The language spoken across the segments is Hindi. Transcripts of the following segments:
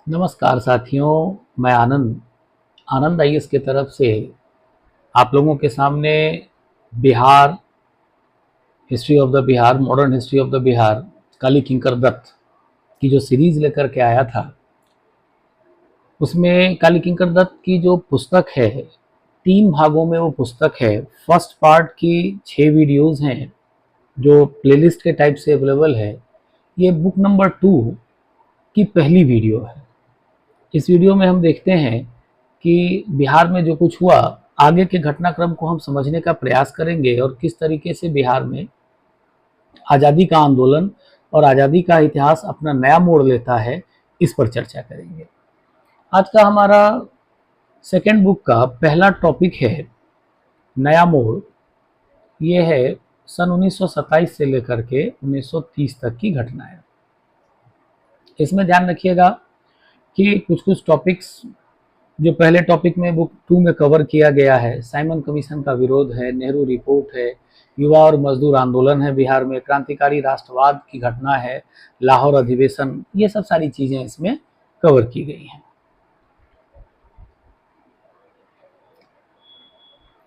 नमस्कार साथियों, मैं आनंद आनंद आईएएस की तरफ से आप लोगों के सामने Bihar history of the Bihar, modern history of the Bihar, Kali Kinkar Datta की जो सीरीज लेकर के आया था, उसमें काली किंकर दत्त की जो पुस्तक है, 3 भागों में वो पुस्तक है। फर्स्ट पार्ट की 6 वीडियोस हैं जो प्लेलिस्ट के टाइप से अवेलेबल है। ये बुक नंबर 2 की पहली वीडियो है। इस वीडियो में हम देखते हैं कि बिहार में जो कुछ हुआ, आगे के घटनाक्रम को हम समझने का प्रयास करेंगे और किस तरीके से बिहार में आज़ादी का आंदोलन और आज़ादी का इतिहास अपना नया मोड़ लेता है, इस पर चर्चा करेंगे। आज का हमारा सेकेंड बुक का पहला टॉपिक है नया मोड़। ये है सन 1927 से लेकर के 1930 तक की घटनाएं। इसमें ध्यान रखिएगा कि कुछ कुछ टॉपिक्स जो पहले टॉपिक में बुक 2 में कवर किया गया है, साइमन कमीशन का विरोध है, नेहरू रिपोर्ट है, युवा और मजदूर आंदोलन है बिहार में, क्रांतिकारी राष्ट्रवाद की घटना है, लाहौर अधिवेशन, ये सब सारी चीजें इसमें कवर की गई हैं।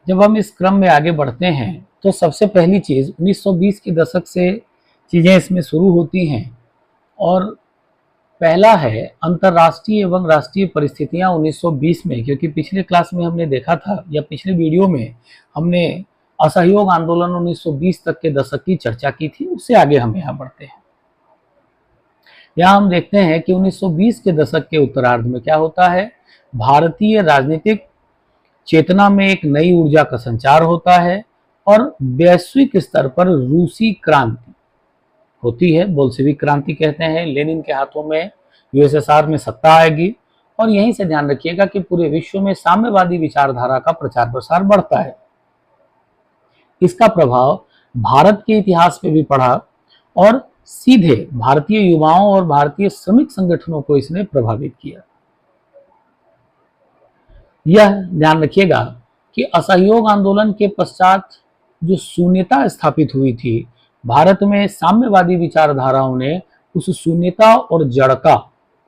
जब हम इस क्रम में आगे बढ़ते हैं तो सबसे पहली चीज 1920 के दशक से चीजें इसमें शुरू होती हैं और पहला है अंतर्राष्ट्रीय एवं राष्ट्रीय परिस्थितियां 1920 में, क्योंकि पिछले क्लास में हमने देखा था या पिछले वीडियो में हमने असहयोग आंदोलन 1920 तक के दशक की चर्चा की थी। उससे आगे हम यहाँ बढ़ते हैं। यहाँ हम देखते हैं कि 1920 के दशक के उत्तरार्ध में क्या होता है, भारतीय राजनीतिक चेतना में एक नई ऊर्जा का संचार होता है और वैश्विक स्तर पर रूसी क्रांति होती है। बोल्शेविक क्रांति कहते हैं। लेनिन के हाथों में यूएसएसआर में सत्ता आएगी और यहीं से ध्यान रखिएगा कि पूरे विश्व में साम्यवादी विचारधारा का प्रचार प्रसार बढ़ता है। इसका प्रभाव भारत के इतिहास पे भी पड़ा और सीधे भारतीय युवाओं और भारतीय श्रमिक संगठनों को इसने प्रभावित किया। यह ध्यान रखिएगा कि असहयोग आंदोलन के पश्चात जो शून्यता स्थापित हुई थी, भारत में साम्यवादी विचारधाराओं ने उस शून्यता और जड़ता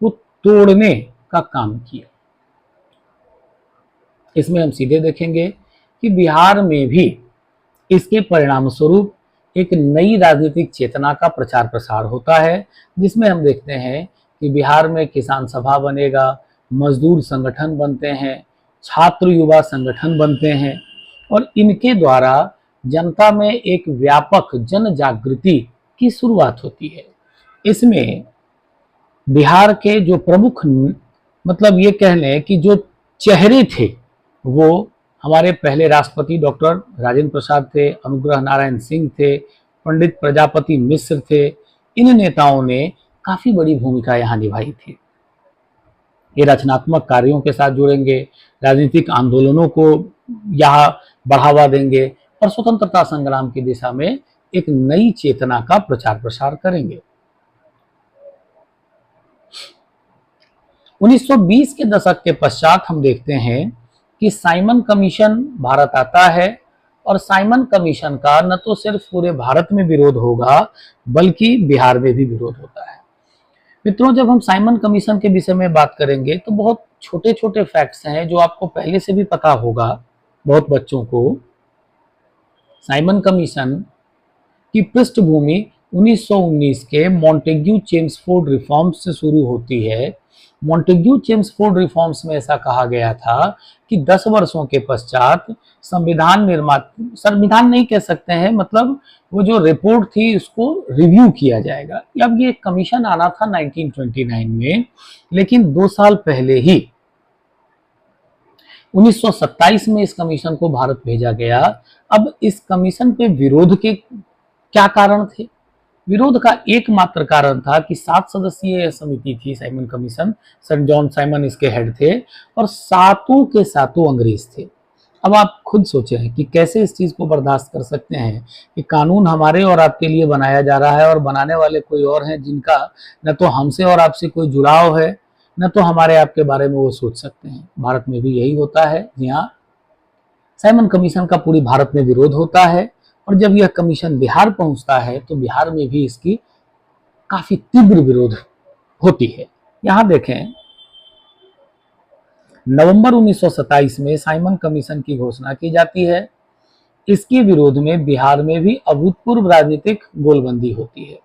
को तोड़ने का काम किया। इसमें हम सीधे देखेंगे कि बिहार में भी इसके परिणाम स्वरूप एक नई राजनीतिक चेतना का प्रचार प्रसार होता है, जिसमें हम देखते हैं कि बिहार में किसान सभा बनेगा, मजदूर संगठन बनते हैं, छात्र युवा संगठन बनते हैं और इनके द्वारा जनता में एक व्यापक जन जागृति की शुरुआत होती है। इसमें बिहार के जो प्रमुख, मतलब ये कह लें कि जो चेहरे थे, वो हमारे पहले राष्ट्रपति डॉक्टर राजेंद्र प्रसाद थे, अनुग्रह नारायण सिंह थे, पंडित प्रजापति मिश्र थे। इन नेताओं ने काफी बड़ी भूमिका यहाँ निभाई थी। ये रचनात्मक कार्यों के साथ जुड़ेंगे, राजनीतिक आंदोलनों को यहाँ बढ़ावा देंगे और स्वतंत्रता संग्राम की दिशा में एक नई चेतना का प्रचार प्रसार करेंगे। 1920 के दशक के पश्चात हम देखते हैं कि साइमन कमीशन भारत आता है और साइमन कमीशन का न तो सिर्फ पूरे भारत में विरोध होगा बल्कि बिहार में भी विरोध होता है। मित्रों, जब हम साइमन कमीशन के विषय में बात करेंगे तो बहुत छोटे छोटे फैक्ट्स हैं जो आपको पहले से भी पता होगा बहुत बच्चों को। साइमन कमीशन की पृष्ठभूमि 1919 के मॉन्टेग्यू चेम्सफोर्ड रिफॉर्म्स से शुरू होती है। मॉन्टेग्यू चेम्सफोर्ड रिफॉर्म्स में ऐसा कहा गया था कि 10 वर्षों के पश्चात संविधान नहीं कह सकते हैं, मतलब वो जो रिपोर्ट थी उसको रिव्यू किया जाएगा। अब ये कमीशन आना था 1929 में, लेकिन 2 साल पहले ही 1927 में इस कमीशन को भारत भेजा गया। अब इस कमीशन पे विरोध के क्या कारण थे? विरोध का एकमात्र कारण था कि 7 सदस्यीय समिति थी Simon commission, sir John Simon इसके हेड थे और 7 के 7 अंग्रेज थे। अब आप खुद सोचें कि कैसे इस चीज को बर्दाश्त कर सकते हैं कि कानून हमारे और आपके लिए बनाया जा रहा है और बनाने वाले कोई और हैं जिनका न तो हमसे और आपसे कोई जुड़ाव है, न तो हमारे आपके बारे में वो सोच सकते हैं। भारत में भी यही होता है। जी हाँ, साइमन कमीशन का पूरी भारत में विरोध होता है और जब यह कमीशन बिहार पहुंचता है तो बिहार में भी इसकी काफी तीव्र विरोध होती है। यहाँ देखें नवंबर 1927 में साइमन कमीशन की घोषणा की जाती है। इसके विरोध में बिहार में भी अभूतपूर्व राजनीतिक गोलबंदी होती है।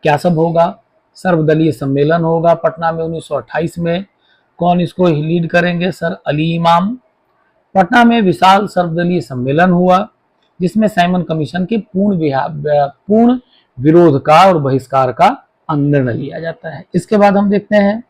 क्या सब होगा? सर्वदलीय सम्मेलन होगा पटना में 1928 में। कौन इसको लीड करेंगे? सर अली इमाम। पटना में विशाल सर्वदलीय सम्मेलन हुआ जिसमें साइमन कमीशन के पूर्ण विरोध का और बहिष्कार का निर्णय लिया जाता है। इसके बाद हम देखते हैं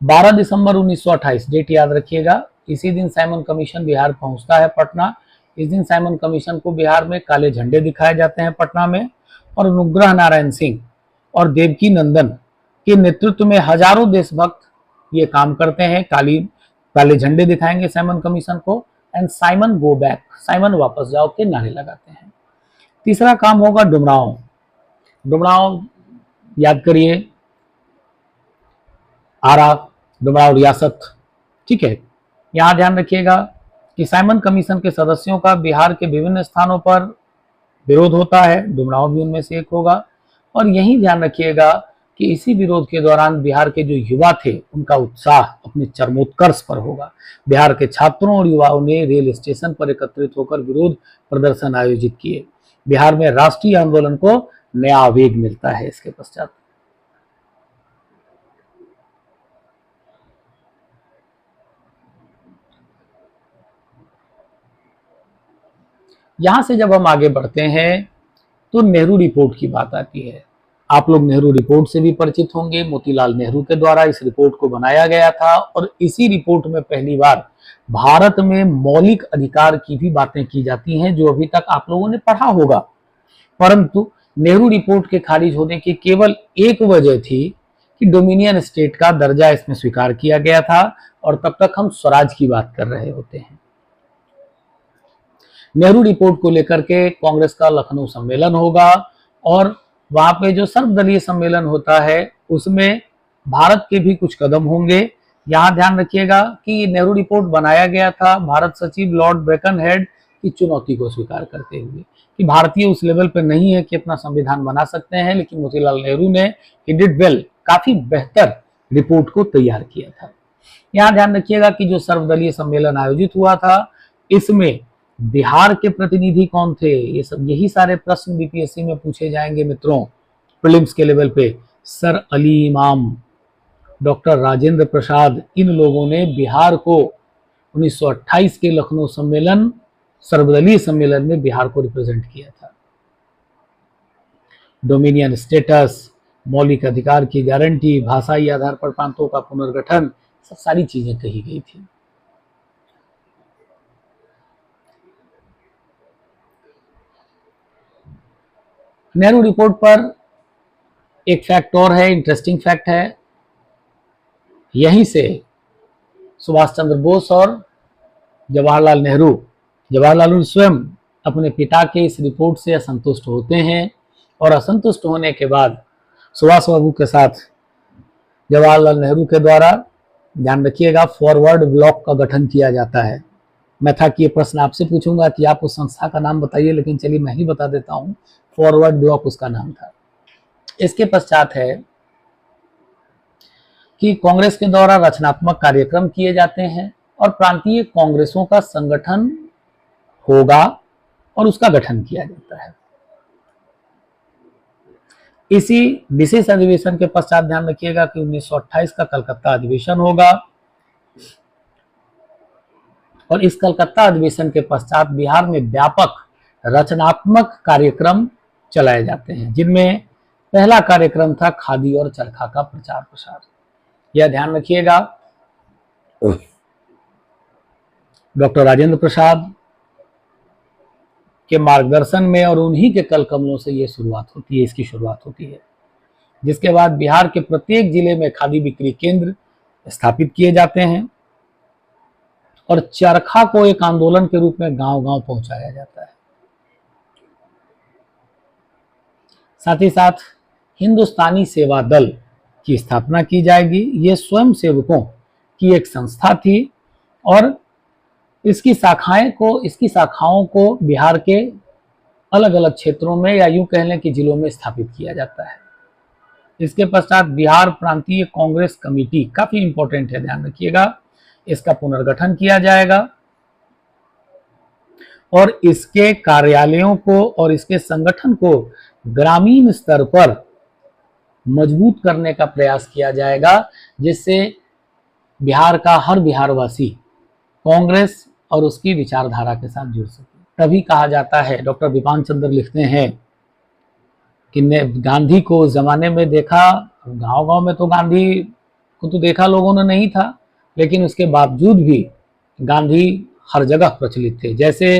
12 दिसंबर 1928, डेट याद रखिएगा। इसी दिन साइमन कमीशन बिहार पहुंचता है पटना। इस दिन साइमन कमीशन को बिहार में काले झंडे दिखाए जाते हैं पटना में, और अनुग्रह नारायण सिंह और देवकी नंदन के नेतृत्व में हजारों देशभक्त ये काम करते हैं। काले झंडे दिखाएंगे साइमन कमीशन को, and Simon go back, Simon वापस जाओ के नारे लगाते हैं। तीसरा काम होगा डुमरांव। डुमरांव याद करिए, आरा डुमरांव रियासत, ठीक है। यहां ध्यान रखिएगा कि साइमन कमीशन के सदस्यों का बिहार के विभिन्न स्थानों पर विरोध होता है, डुमरांव भी उनमें से एक होगा। और यही ध्यान रखिएगा कि इसी विरोध के दौरान बिहार के जो युवा थे उनका उत्साह अपने चरमोत्कर्ष पर होगा। बिहार के छात्रों और युवाओं ने रेल स्टेशन पर एकत्रित होकर विरोध प्रदर्शन आयोजित किए। बिहार में राष्ट्रीय आंदोलन को नया आवेग मिलता है इसके पश्चात। यहां से जब हम आगे बढ़ते हैं तो नेहरू रिपोर्ट की बात आती है। आप लोग नेहरू रिपोर्ट से भी परिचित होंगे। मोतीलाल नेहरू के द्वारा इस रिपोर्ट को बनाया गया था और इसी रिपोर्ट में पहली बार भारत में मौलिक अधिकार की भी बातें की जाती हैं, जो अभी तक आप लोगों ने पढ़ा होगा। परंतु नेहरू रिपोर्ट के खारिज होने की केवल एक वजह थी कि डोमिनियन स्टेट का दर्जा इसमें स्वीकार किया गया था, और तब तक हम स्वराज की बात कर रहे होते हैं। नेहरू रिपोर्ट को लेकर के कांग्रेस का लखनऊ सम्मेलन होगा, और वहां पे जो सर्वदलीय सम्मेलन होता है उसमें भारत के भी कुछ कदम होंगे। यहां ध्यान रखिएगा कि नेहरू रिपोर्ट बनाया गया था भारत सचिव लॉर्ड ब्रेकनहेड की चुनौती को स्वीकार करते हुए, कि भारतीय उस लेवल पर नहीं है कि अपना संविधान बना सकते हैं, लेकिन मोतीलाल नेहरू ने ही डिड वेल, काफी बेहतर रिपोर्ट को तैयार किया था। यहां ध्यान रखिएगा कि जो सर्वदलीय सम्मेलन आयोजित हुआ था इसमें बिहार के प्रतिनिधि कौन थे? ये सब यही सारे प्रश्न बीपीएससी में पूछे जाएंगे मित्रों, प्रीलिम्स के लेवल पे। सर अली इमाम, डॉक्टर राजेंद्र प्रसाद, इन लोगों ने बिहार को 1928 के लखनऊ सम्मेलन, सर्वदलीय सम्मेलन में बिहार को रिप्रेजेंट किया था। डोमिनियन स्टेटस, मौलिक अधिकार की गारंटी, भाषाई आधार पर प्रांतों का पुनर्गठन, सब सारी चीजें कही गई थी। नेहरू रिपोर्ट पर एक फैक्ट और है, इंटरेस्टिंग फैक्ट है। यहीं से सुभाष चंद्र बोस और जवाहरलाल नेहरू स्वयं अपने पिता के इस रिपोर्ट से असंतुष्ट होते हैं, और असंतुष्ट होने के बाद सुभाष बाबू के साथ जवाहरलाल नेहरू के द्वारा, ध्यान रखिएगा, फॉरवर्ड ब्लॉक का गठन किया जाता है। मैं था कि ये प्रश्न आपसे पूछूंगा कि आप उस संस्था का नाम बताइए, लेकिन चलिए मैं ही बता देता हूं, फॉरवर्ड ब्लॉक उसका नाम था। इसके पश्चात है कि कांग्रेस के द्वारा रचनात्मक कार्यक्रम किए जाते हैं और प्रांतीय कांग्रेसों का संगठन होगा और उसका गठन किया जाता है। इसी विशेष अधिवेशन के पश्चात ध्यान रखिएगा कि 1928 का कलकत्ता अधिवेशन होगा, और इस कलकत्ता अधिवेशन के पश्चात बिहार में व्यापक रचनात्मक कार्यक्रम चलाए जाते हैं, जिनमें पहला कार्यक्रम था खादी और चरखा का प्रचार प्रसार। यह ध्यान रखिएगा, डॉक्टर राजेंद्र प्रसाद के मार्गदर्शन में और उन्हीं के कल कमलों से ये शुरुआत होती है, इसकी शुरुआत होती है। जिसके बाद बिहार के प्रत्येक जिले में खादी बिक्री केंद्र स्थापित किए जाते हैं और चरखा को एक आंदोलन के रूप में गांव-गांव पहुंचाया जाता है। साथ ही साथ हिंदुस्तानी सेवा दल की स्थापना की जाएगी। ये स्वयं सेवकों की एक संस्था थी और इसकी शाखाओं को बिहार के अलग अलग क्षेत्रों में या यूं कह लें कि जिलों में स्थापित किया जाता है। इसके पश्चात बिहार प्रांतीय कांग्रेस कमेटी, काफी इंपॉर्टेंट है, ध्यान रखिएगा, इसका पुनर्गठन किया जाएगा और इसके कार्यालयों को और इसके संगठन को ग्रामीण स्तर पर मजबूत करने का प्रयास किया जाएगा, जिससे बिहार का हर बिहारवासी कांग्रेस और उसकी विचारधारा के साथ जुड़ सके। तभी कहा जाता है, डॉक्टर विपान चंद्र लिखते हैं कि गांधी को उस जमाने में देखा, गांव गांव में तो गांधी को तो देखा लोगों ने नहीं था, लेकिन उसके बावजूद भी गांधी हर जगह प्रचलित थे। जैसे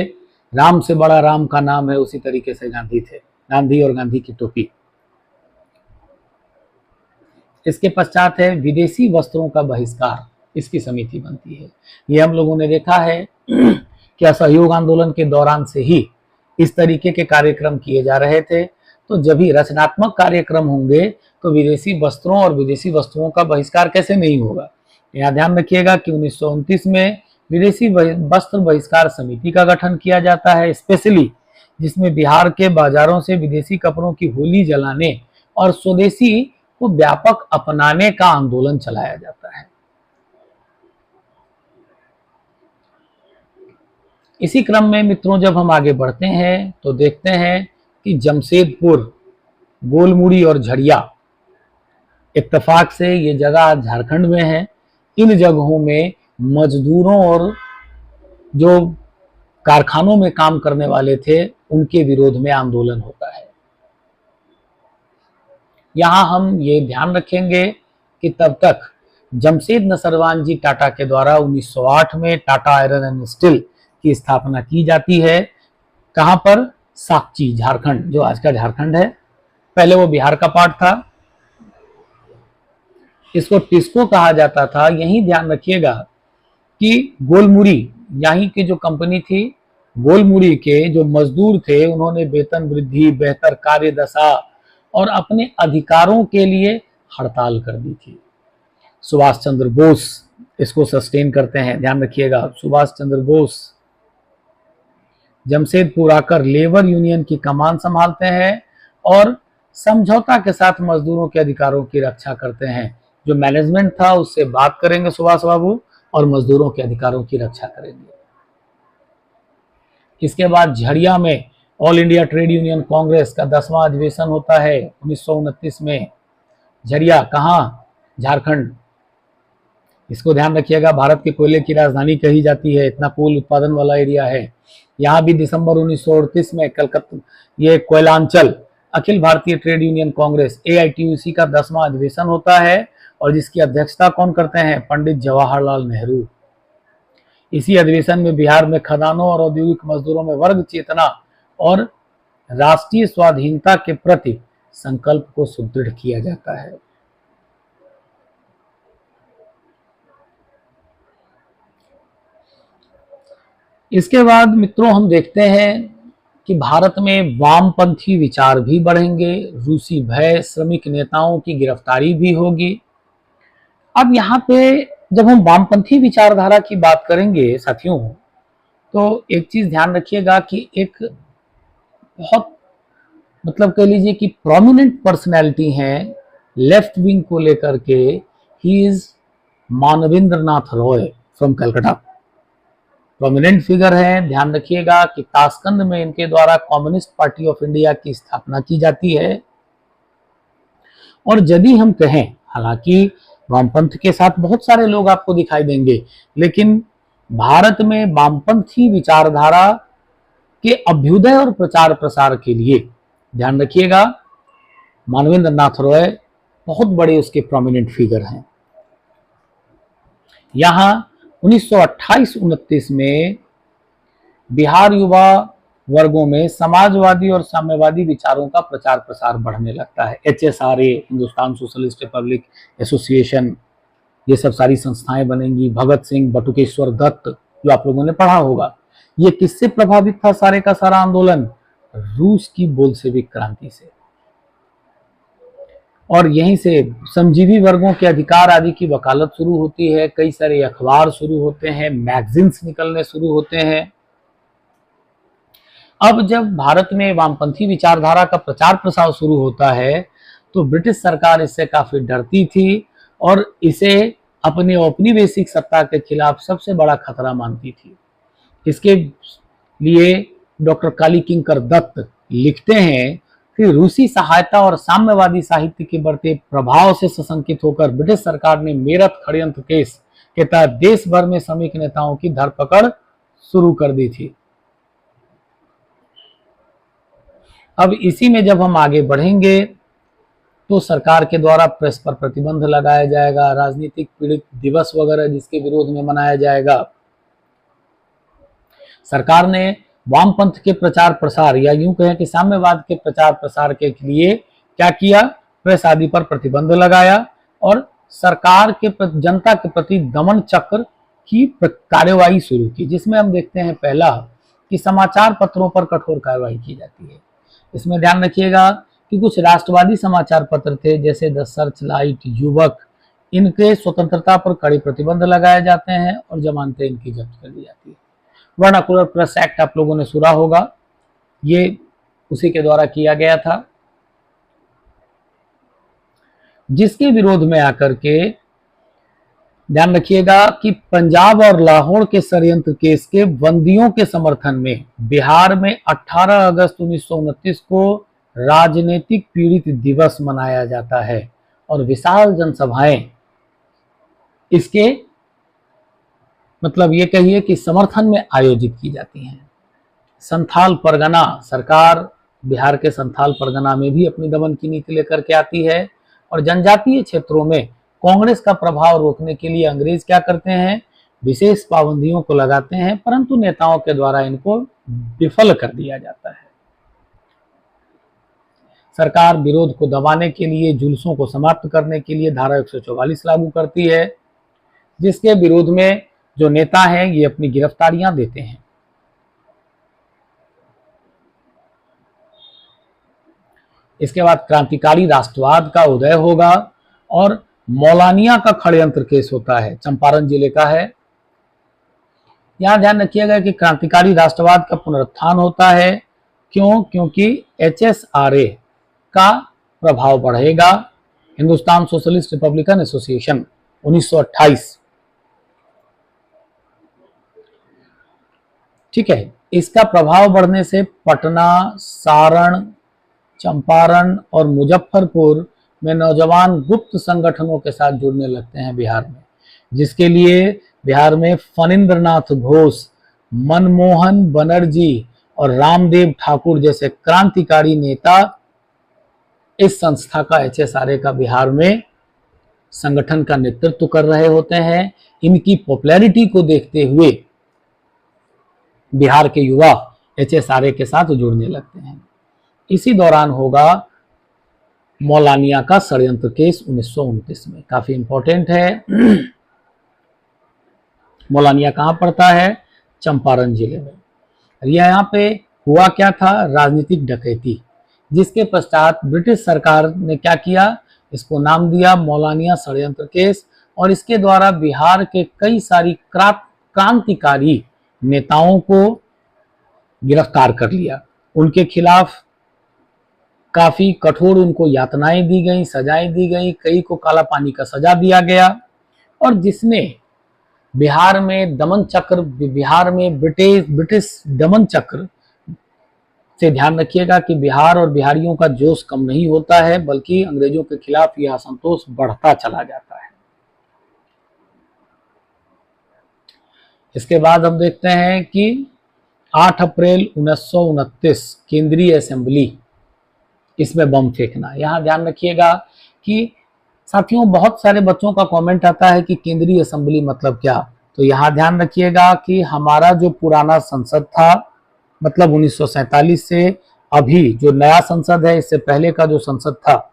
राम से बड़ा राम का नाम है, उसी तरीके से गांधी थे, गांधी और गांधी की टोपी। इसके पश्चात है विदेशी वस्त्रों का बहिष्कार, इसकी समिति बनती है। ये हम लोगों ने देखा है कि असहयोग आंदोलन के दौरान से ही इस तरीके के कार्यक्रम किए जा रहे थे। तो जब भी रचनात्मक कार्यक्रम होंगे तो विदेशी वस्त्रों और विदेशी वस्तुओं का बहिष्कार कैसे नहीं होगा। यहाँ ध्यान रखिएगा कि 1929 में विदेशी वस्त्र बहिष्कार समिति का गठन किया जाता है, स्पेशली जिसमें बिहार के बाजारों से विदेशी कपड़ों की होली जलाने और स्वदेशी को व्यापक अपनाने का आंदोलन चलाया जाता है। इसी क्रम में मित्रों जब हम आगे बढ़ते हैं तो देखते हैं कि जमशेदपुर, गोलमुड़ी और झड़िया, इत्तेफाक से ये जगह झारखंड में है। इन जगहों में मजदूरों और जो कारखानों में काम करने वाले थे उनके विरोध में आंदोलन होता है। यहां हम ये ध्यान रखेंगे कि तब तक जमशेद नसरवान जी टाटा के द्वारा 1908 में टाटा आयरन एंड स्टील की स्थापना की जाती है। कहां पर? साकची, झारखंड, जो आज का झारखंड है। पहले वो बिहार का पार्ट था। इसको टिस्को कहा जाता था। यही ध्यान रखिएगा कि गोलमुड़ी, यहीं की जो कंपनी थी, गोलमुड़ी के जो मजदूर थे उन्होंने वेतन वृद्धि, बेहतर कार्य दशा और अपने अधिकारों के लिए हड़ताल कर दी थी। सुभाष चंद्र बोस इसको सस्टेन करते हैं, ध्यान रखिएगा। सुभाष चंद्र बोस जमशेदपुर आकर लेबर यूनियन की कमान संभालते हैं और समझौता के साथ मजदूरों के अधिकारों की रक्षा करते हैं। जो मैनेजमेंट था उससे बात करेंगे सुभाष बाबू और मजदूरों के अधिकारों की रक्षा करेंगे। इसके बाद झड़िया में all India trade union Congress का 10वां अधिवेशन होता है 1929 में। झड़िया कहाँ? झारखंड। इसको ध्यान रखिएगा, भारत के कोयले की राजधानी कही जाती है, इतना कोल उत्पादन वाला एरिया है। यहाँ भी दिसंबर 1938 में कलकत्ता, ये Koylanchal Akhil Bharatiya trade union Congress AITUC का 10वां अधिवेशन होता है और जिसकी अध्यक्षता कौन करते हैं? पंडित जवाहरलाल नेहरू। इसी अधिवेशन में बिहार में खदानों और औद्योगिक मजदूरों में वर्ग चेतना और राष्ट्रीय स्वाधीनता के प्रति संकल्प को सुदृढ़ किया जाता है। इसके बाद मित्रों हम देखते हैं कि भारत में वामपंथी विचार भी बढ़ेंगे, रूसी भय, श्रमिक नेताओं की गिरफ्तारी भी होगी। अब यहाँ पे जब हम वामपंथी विचारधारा की बात करेंगे साथियों, तो एक चीज ध्यान रखिएगा कि एक बहुत मतलब कह लीजिए कि प्रोमिनेंट पर्सनैलिटी हैं लेफ्ट विंग को लेकर के। He is Manvendra Nath Roy from Calcutta, prominent figure है। ध्यान रखिएगा कि ताशकंद में इनके द्वारा कम्युनिस्ट पार्टी ऑफ इंडिया की स्थापना की जाती है। और यदि हम कहें, हालांकि वामपंथ के साथ बहुत सारे लोग आपको दिखाई देंगे, लेकिन भारत में वामपंथी विचारधारा के अभ्युदय और प्रचार प्रसार के लिए ध्यान रखिएगा मानवेंद्र नाथ रॉय बहुत बड़े उसके प्रोमिनेंट फिगर हैं। यहां 1928-29 में बिहार युवा वर्गों में समाजवादी और साम्यवादी विचारों का प्रचार प्रसार बढ़ने लगता है। HSRA, Hindustan socialist Republic association, ये सब सारी संस्थाएं बनेंगी। भगत सिंह, बटुकेश्वर दत्त, जो आप लोगों ने पढ़ा होगा। ये किससे प्रभावित था सारे का सारा आंदोलन? रूस की बोल्शेविक क्रांति से। और यहीं से श्रमजीवी वर्गों के अधिकार आदि की वकालत शुरू होती है। कई सारे अखबार शुरू होते हैं, मैगजीन्स निकलने शुरू होते हैं। अब जब भारत में वामपंथी विचारधारा का प्रचार प्रसार शुरू होता है तो ब्रिटिश सरकार इससे काफी डरती थी और इसे अपनी औपनिवेशिक सत्ता के खिलाफ सबसे बड़ा खतरा मानती थी। इसके लिए डॉक्टर काली किंकर दत्त लिखते हैं कि रूसी सहायता और साम्यवादी साहित्य के बढ़ते प्रभाव से सशंकित होकर ब्रिटिश सरकार ने मेरठ षड्यंत्र केस के तहत देश भर में श्रमिक नेताओं की धरपकड़ शुरू कर दी थी। अब इसी में जब हम आगे बढ़ेंगे तो सरकार के द्वारा प्रेस पर प्रतिबंध लगाया जाएगा, राजनीतिक पीड़ित दिवस वगैरह जिसके विरोध में मनाया जाएगा। सरकार ने वामपंथ के प्रचार प्रसार या यूं कहें कि साम्यवाद के प्रचार प्रसार के लिए क्या किया, प्रेस आदि पर प्रतिबंध लगाया और सरकार के जनता के प्रति दमन चक्र की कार्यवाही शुरू की, जिसमें हम देखते हैं पहला कि समाचार पत्रों पर कठोर कार्रवाई की जाती है। इसमें ध्यान रखिएगा कि कुछ राष्ट्रवादी समाचार पत्र थे जैसे द सर्चलाइट, युवक, इनके स्वतंत्रता पर कड़े प्रतिबंध लगाए जाते हैं और जमानतें इनकी जब्त कर दी जाती है। वर्नाकुलर प्रेस एक्ट आप लोगों ने सुना होगा, ये उसी के द्वारा किया गया था, जिसके विरोध में आकर के ध्यान रखिएगा कि पंजाब और लाहौर के षड्यंत्र केस के बंदियों के समर्थन में बिहार में 18 अगस्त 1929 को राजनीतिक पीड़ित दिवस मनाया जाता है और विशाल जनसभाएं इसके मतलब ये कहिए कि समर्थन में आयोजित की जाती हैं। संथाल परगना, सरकार बिहार के संथाल परगना में भी अपनी दमन की नीति लेकर के आती है और जनजातीय क्षेत्रों में कांग्रेस का प्रभाव रोकने के लिए अंग्रेज क्या करते हैं, विशेष पाबंदियों को लगाते हैं, परंतु नेताओं के द्वारा इनको विफल कर दिया जाता है। सरकार विरोध को दबाने के लिए, जुलूसों को समाप्त करने के लिए धारा 144 लागू करती है, जिसके विरोध में जो नेता हैं ये अपनी गिरफ्तारियां देते हैं। इसके बाद क्रांतिकारी राष्ट्रवाद का उदय होगा और मौलानिया का षड्यंत्र केस होता है, चंपारण जिले का है। यहां ध्यान रखिएगा कि क्रांतिकारी राष्ट्रवाद का पुनरुत्थान होता है। क्यों? क्योंकि HSRA का प्रभाव बढ़ेगा, हिंदुस्तान सोशलिस्ट रिपब्लिकन एसोसिएशन 1928, ठीक है। इसका प्रभाव बढ़ने से पटना, सारण, चंपारण और मुजफ्फरपुर में नौजवान गुप्त संगठनों के साथ जुड़ने लगते हैं बिहार में, जिसके लिए बिहार में फणींद्रनाथ घोष, मनमोहन बनर्जी और रामदेव ठाकुर जैसे क्रांतिकारी नेता इस संस्था का, HSRA का बिहार में संगठन का नेतृत्व कर रहे होते हैं। इनकी पॉपुलैरिटी को देखते हुए बिहार के युवा HSRA के साथ जुड़ने लगते हैं। इसी दौरान होगा मौलानिया का षड्यंत्र केस 1929 में, काफी इंपॉर्टेंट है। मौलानिया कहां पड़ता है? चंपारण जिले में। यहाँ पे हुआ क्या था? राजनीतिक डकैती, जिसके पश्चात ब्रिटिश सरकार ने क्या किया, इसको नाम दिया मौलानिया षड्यंत्र केस और इसके द्वारा बिहार के कई सारी क्रांतिकारी नेताओं को गिरफ्तार कर लिया। उनके खिलाफ काफी कठोर उनको यातनाएं दी गई, सजाएं दी गई, कई को काला पानी का सजा दिया गया और जिसने बिहार में दमन चक्र, बिहार में ब्रिटिश दमन चक्र से ध्यान रखिएगा कि बिहार और बिहारियों का जोश कम नहीं होता है, बल्कि अंग्रेजों के खिलाफ यह असंतोष बढ़ता चला जाता है। इसके बाद हम देखते हैं कि 8 अप्रैल 1929 केंद्रीय असेंबली, इसमें बम फेंकना। यहां ध्यान रखिएगा कि साथियों बहुत सारे बच्चों का कमेंट आता है कि केंद्रीय असेंबली मतलब क्या, तो यहां ध्यान रखिएगा कि हमारा जो पुराना संसद था, मतलब 1947 से अभी जो नया संसद है, इससे पहले का जो संसद था,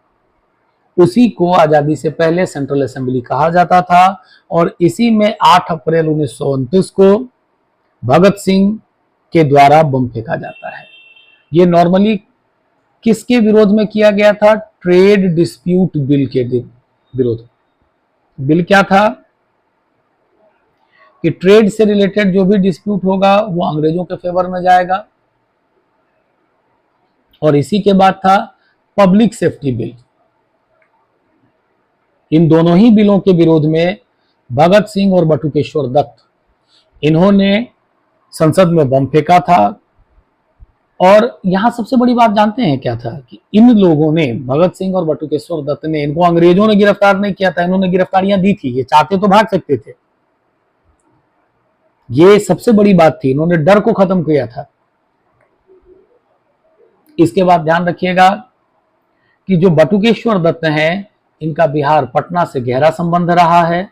उसी को आजादी से पहले सेंट्रल असेंबली कहा जाता था और इसी में 8 अप्रैल 1929 को भगत सिंह के द्वारा बम फेंका जाता है। ये नॉर्मली किसके विरोध में किया गया था? ट्रेड डिस्प्यूट बिल के विरोध। बिल क्या था कि ट्रेड से रिलेटेड जो भी डिस्प्यूट होगा वो अंग्रेजों के फेवर में जाएगा। और इसी के बाद था पब्लिक सेफ्टी बिल, इन दोनों ही बिलों के विरोध में भगत सिंह और बटुकेश्वर दत्त, इन्होंने संसद में बम फेंका था। और यहां सबसे बड़ी बात जानते हैं क्या था कि इन लोगों ने, भगत सिंह और बटुकेश्वर दत्त ने, इनको अंग्रेजों ने गिरफ्तार नहीं किया था, इन्होंने गिरफ्तारियां दी थी। ये चाहते तो भाग सकते थे, ये सबसे बड़ी बात थी, इन्होंने डर को खत्म किया था। इसके बाद ध्यान रखिएगा कि जो बटुकेश्वर दत्त हैं, इनका बिहार पटना से गहरा संबंध रहा है।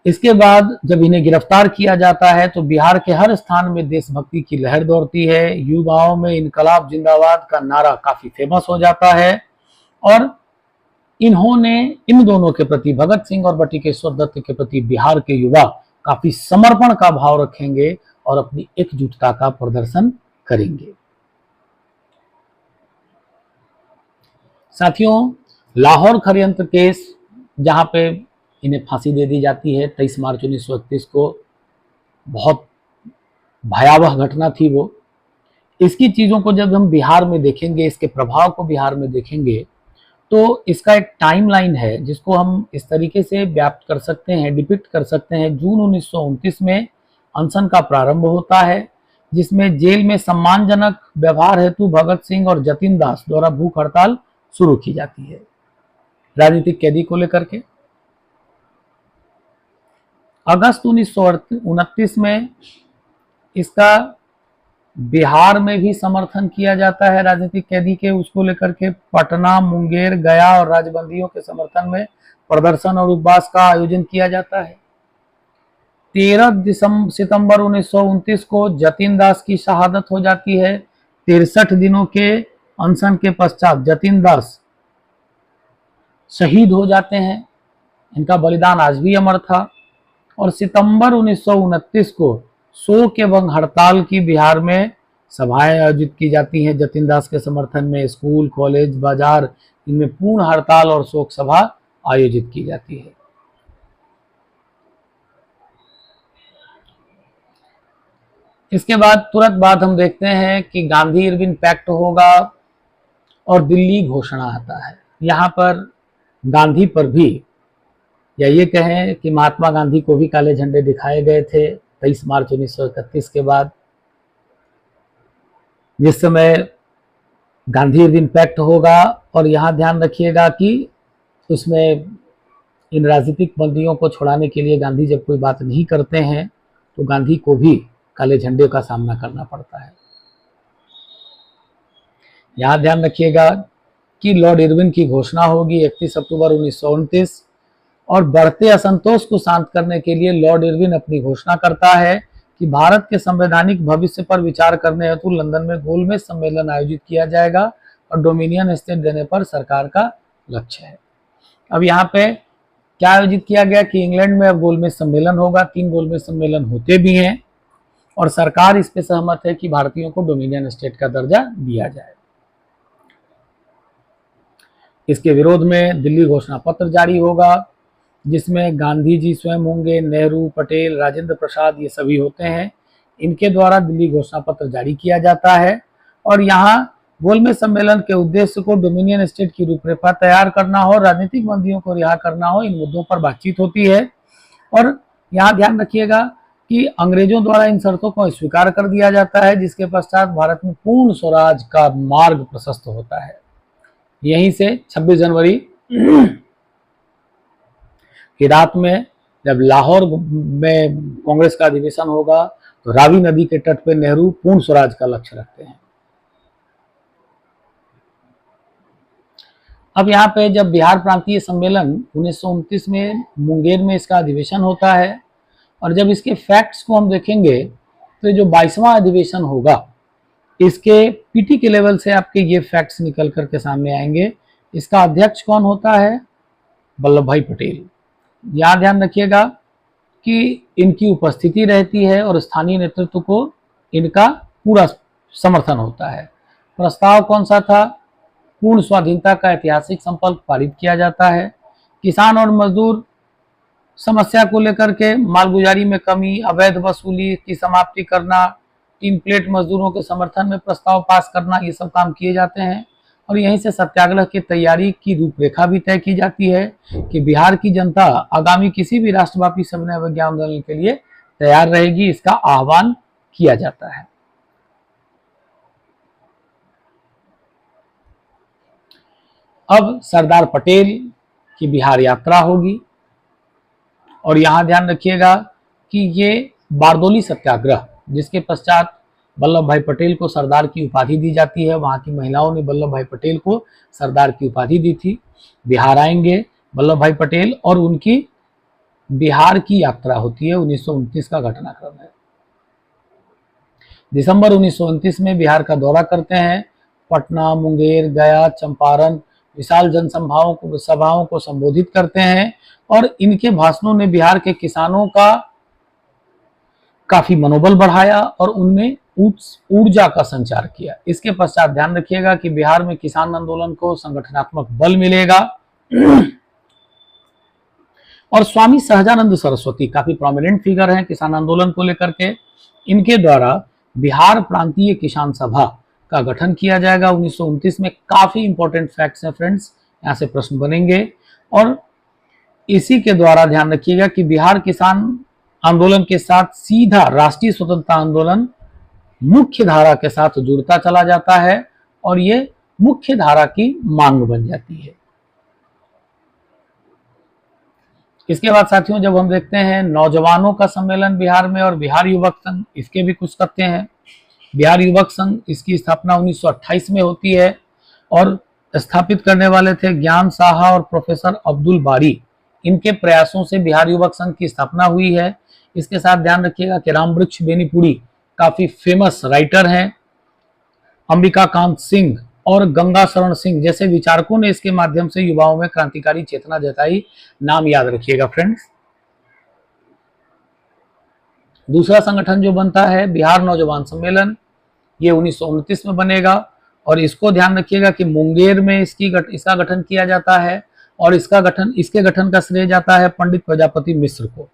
इसके बाद जब इन्हें गिरफ्तार किया जाता है तो बिहार के हर स्थान में देशभक्ति की लहर दौड़ती है, युवाओं में इनकलाब जिंदाबाद का नारा काफी फेमस हो जाता है। और इन्होंने, इन दोनों के प्रति, भगत सिंह और बटुकेश्वर दत्त के प्रति बिहार के युवा काफी समर्पण का भाव रखेंगे और अपनी एकजुटता का प्रदर्शन करेंगे। साथियों, लाहौर षड्यंत्र केस, जहां पे इन्हें फांसी दे दी जाती है 23 मार्च 1931 को, बहुत भयावह घटना थी वो। इसकी चीजों को जब हम बिहार में देखेंगे, इसके प्रभाव को बिहार में देखेंगे, तो इसका एक टाइमलाइन है जिसको हम इस तरीके से व्याप्त कर सकते हैं, डिपिक्ट कर सकते हैं। जून 1929 में अनशन का प्रारंभ होता है, जिसमें जेल में सम्मानजनक व्यवहार हेतु भगत सिंह और जतिन दास द्वारा भूख हड़ताल शुरू की जाती है राजनीतिक कैदी को लेकर के। अगस्त 1929 में इसका बिहार में भी समर्थन किया जाता है राजनीतिक कैदी के, उसको लेकर के पटना, मुंगेर, गया और राजबंदियों के समर्थन में प्रदर्शन और उपवास का आयोजन किया जाता है। 13 सितंबर 1929 को जतिन दास की शहादत हो जाती है। 63 दिनों के अनशन के पश्चात जतिन दास शहीद हो जाते हैं। इनका बलिदान आज भी अमर था। और सितंबर 1929 को शोक एवं हड़ताल की बिहार में सभाएं आयोजित की जाती हैं जतिन दास के समर्थन में। स्कूल, कॉलेज, बाजार, इनमें पूर्ण हड़ताल और शोक सभा आयोजित की जाती है। इसके बाद तुरंत बाद हम देखते हैं कि गांधी इरविन पैक्ट होगा और दिल्ली घोषणा आता है। यहाँ पर गांधी पर भी, या ये कहें कि महात्मा गांधी को भी काले झंडे दिखाए गए थे 23 मार्च 1931 के बाद, जिस समय गांधी इरविन पैक्ट होगा। और यहाँ ध्यान रखिएगा कि उसमें इन राजनीतिक बंदियों को छुड़ाने के लिए गांधी जब कोई बात नहीं करते हैं तो गांधी को भी काले झंडे का सामना करना पड़ता है। यहाँ ध्यान रखिएगा कि लॉर्ड इरविन की घोषणा होगी 31 अक्टूबर 1929 और बढ़ते असंतोष को शांत करने के लिए लॉर्ड इरविन अपनी घोषणा करता है कि भारत के संवैधानिक भविष्य पर विचार करने हेतु लंदन में गोलमेज सम्मेलन आयोजित किया जाएगा और डोमिनियन स्टेट देने पर सरकार का लक्ष्य है। अब यहाँ पे क्या आयोजित किया गया कि इंग्लैंड में अब गोलमेज सम्मेलन होगा। 3 गोलमेज सम्मेलन होते भी हैं और सरकार इस पे सहमत है कि भारतीयों को डोमिनियन स्टेट का दर्जा दिया जाए। इसके विरोध में दिल्ली घोषणा पत्र जारी होगा, जिसमें गांधी जी स्वयं होंगे, नेहरू, पटेल, राजेंद्र प्रसाद, ये सभी होते हैं। इनके द्वारा दिल्ली घोषणा पत्र जारी किया जाता है और यहाँ गोलमेज सम्मेलन के उद्देश्य को डोमिनियन स्टेट की रूपरेखा तैयार करना हो, राजनीतिक बंदियों को रिहा करना हो, इन मुद्दों पर बातचीत होती है। और यहाँ ध्यान रखिएगा कि अंग्रेजों द्वारा इन शर्तों को स्वीकार कर दिया जाता है, जिसके पश्चात भारत में पूर्ण स्वराज का मार्ग प्रशस्त होता है। यहीं से 26 जनवरी की रात में जब लाहौर में कांग्रेस का अधिवेशन होगा तो रावी नदी के तट पर नेहरू पूर्ण स्वराज का लक्ष्य रखते हैं। अब यहाँ पे जब बिहार प्रांतीय सम्मेलन 1929 में मुंगेर में इसका अधिवेशन होता है और जब इसके फैक्ट्स को हम देखेंगे तो जो 22वां अधिवेशन होगा, इसके पीटी के लेवल से आपके ये फैक्ट्स निकल करके सामने आएंगे। इसका अध्यक्ष कौन होता है? वल्लभ भाई पटेल। यहाँ ध्यान रखिएगा कि इनकी उपस्थिति रहती है और स्थानीय नेतृत्व को इनका पूरा समर्थन होता है। प्रस्ताव कौन सा था? पूर्ण स्वाधीनता का ऐतिहासिक संकल्प पारित किया जाता है। किसान और मजदूर समस्या को लेकर के मालगुजारी में कमी, अवैध वसूली की समाप्ति करना, 3 प्लेट मजदूरों के समर्थन में प्रस्ताव पास करना, ये सब काम किए जाते हैं। और यहीं से सत्याग्रह की तैयारी की रूपरेखा भी तय की जाती है कि बिहार की जनता आगामी किसी भी राष्ट्रव्यापी सविनय अवज्ञा आंदोलन के लिए तैयार रहेगी, इसका आह्वान किया जाता है। अब सरदार पटेल की बिहार यात्रा होगी और यहां ध्यान रखिएगा कि ये बारदोली सत्याग्रह, जिसके पश्चात वल्लभ भाई पटेल को सरदार की उपाधि दी जाती है, वहां की महिलाओं ने वल्लभ भाई पटेल को सरदार की उपाधि दी थी। बिहार आएंगे वल्लभ भाई पटेल और उनकी बिहार की यात्रा होती है। 1929 का घटनाक्रम है। दिसंबर 1929 में बिहार का दौरा करते हैं। पटना, मुंगेर, गया, चंपारण विशाल सभाओं को संबोधित करते हैं और इनके भाषणों ने बिहार के किसानों का काफी मनोबल बढ़ाया और उनमें ऊर्जा का संचार किया। इसके पश्चात ध्यान रखिएगा कि बिहार में किसान आंदोलन को संगठनात्मक बल मिलेगा और स्वामी सहजानंद सरस्वती काफी प्रोमिनेंट फिगर हैं किसान आंदोलन को लेकर के। इनके द्वारा बिहार प्रांतीय किसान सभा का गठन किया जाएगा 1929 में। काफी इंपॉर्टेंट फैक्ट्स हैं फ्रेंड्स, यहां से प्रश्न बनेंगे। और इसी के द्वारा ध्यान रखिएगा कि बिहार किसान आंदोलन के साथ सीधा राष्ट्रीय स्वतंत्रता आंदोलन मुख्य धारा के साथ जुड़ता चला जाता है और ये मुख्य धारा की मांग बन जाती है। इसके बाद साथियों जब हम देखते हैं नौजवानों का सम्मेलन बिहार में और बिहार युवक संघ, इसके भी कुछ तथ्य हैं। बिहार युवक संघ, इसकी स्थापना 1928 में होती है और स्थापित करने वाले थे ज्ञान साहा और प्रोफेसर अब्दुल बारी। इनके प्रयासों से बिहार युवक संघ की स्थापना हुई है। इसके साथ ध्यान रखिएगा कि रामवृक्ष बेनीपुरी काफी फेमस राइटर हैं। अंबिका कांत सिंह और गंगा शरण सिंह जैसे विचारकों ने इसके माध्यम से युवाओं में क्रांतिकारी चेतना जताई। नाम याद रखिएगा फ्रेंड्स। दूसरा संगठन जो बनता है बिहार नौजवान सम्मेलन, ये 1929 में बनेगा और इसको ध्यान रखिएगा कि मुंगेर में इसका गठन किया जाता है और इसके गठन का श्रेय जाता है पंडित प्रजापति मिश्र को।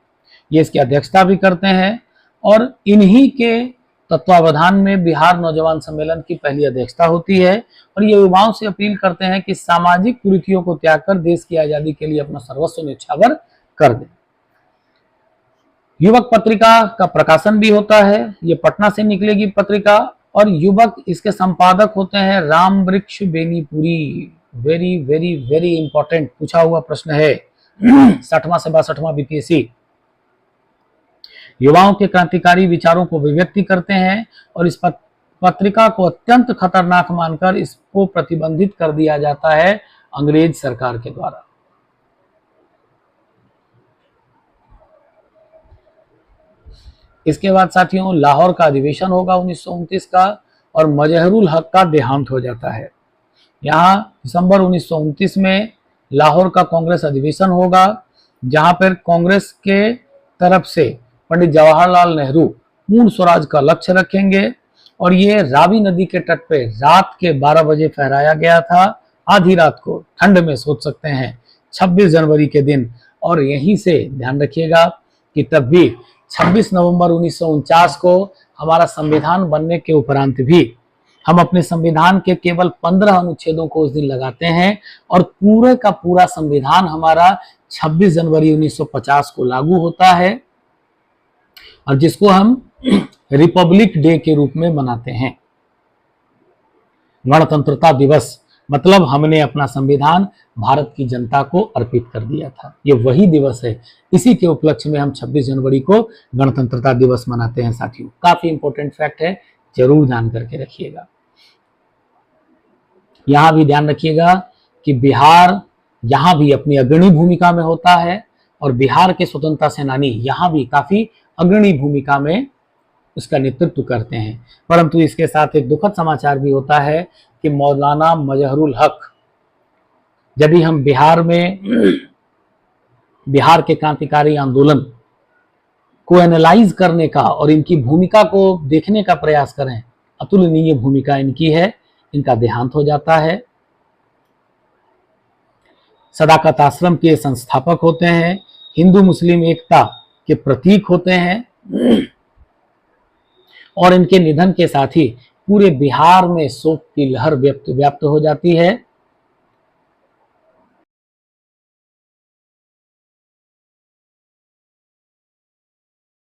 ये इसकी अध्यक्षता भी करते हैं और इन्हीं के तत्वावधान में बिहार नौजवान सम्मेलन की पहली अध्यक्षता होती है और ये युवाओं से अपील करते हैं कि सामाजिक कुरीतियों को त्याग कर देश की आजादी के लिए अपना सर्वस्व न्यौछावर कर दें। युवक पत्रिका का प्रकाशन भी होता है, ये पटना से निकलेगी पत्रिका और युवक इसके संपादक होते हैं Rambriksh Benipuri. Very very very important पूछा हुआ प्रश्न है 60वां से 62वां बीपीएससी। युवाओं के क्रांतिकारी विचारों को अभिव्यक्ति करते हैं और इस पत्रिका को अत्यंत खतरनाक मानकर इसको प्रतिबंधित कर दिया जाता है अंग्रेज सरकार के द्वारा। इसके बाद साथियों लाहौर का अधिवेशन होगा 1929 का और मजहरुल हक का देहांत हो जाता है। यहाँ दिसंबर 1929 में लाहौर का कांग्रेस अधिवेशन होगा जहां पर कांग्रेस के तरफ से पंडित जवाहरलाल नेहरू पूर्ण स्वराज का लक्ष्य रखेंगे और ये रावी नदी के तट पे रात के 12 बजे फहराया गया था, आधी रात को, ठंड में सोच सकते हैं 26 जनवरी के दिन। और यहीं से ध्यान रखिएगा कि तब भी 26 नवंबर 1949 को हमारा संविधान बनने के उपरांत भी हम अपने संविधान के केवल 15 अनुच्छेदों को उस दिन लगाते हैं और पूरे का पूरा संविधान हमारा 26 जनवरी 1950 को लागू होता है और जिसको हम रिपब्लिक डे के रूप में मनाते हैं। गणतंत्रता दिवस मतलब हमने अपना संविधान भारत की जनता को अर्पित कर दिया था, ये वही दिवस है। इसी के उपलक्ष्य में हम 26 जनवरी को गणतंत्रता दिवस मनाते हैं साथियों। काफी इंपॉर्टेंट फैक्ट है, जरूर ध्यान करके रखिएगा। यहां भी ध्यान रखिएगा कि बिहार यहां भी अपनी अग्रणी भूमिका में होता है और बिहार के स्वतंत्रता सेनानी यहां भी काफी अग्रणी भूमिका में उसका नेतृत्व करते हैं। परंतु इसके साथ एक दुखद समाचार भी होता है कि मौलाना मजहरुल हक, यदि हम बिहार के क्रांतिकारी आंदोलन को एनालाइज करने का और इनकी भूमिका को देखने का प्रयास करें, अतुलनीय भूमिका इनकी है। इनका देहांत हो जाता है। सदाकत आश्रम के संस्थापक होते हैं, हिंदू मुस्लिम एकता के प्रतीक होते हैं और इनके निधन के साथ ही पूरे बिहार में शोक की लहर व्याप्त हो जाती है।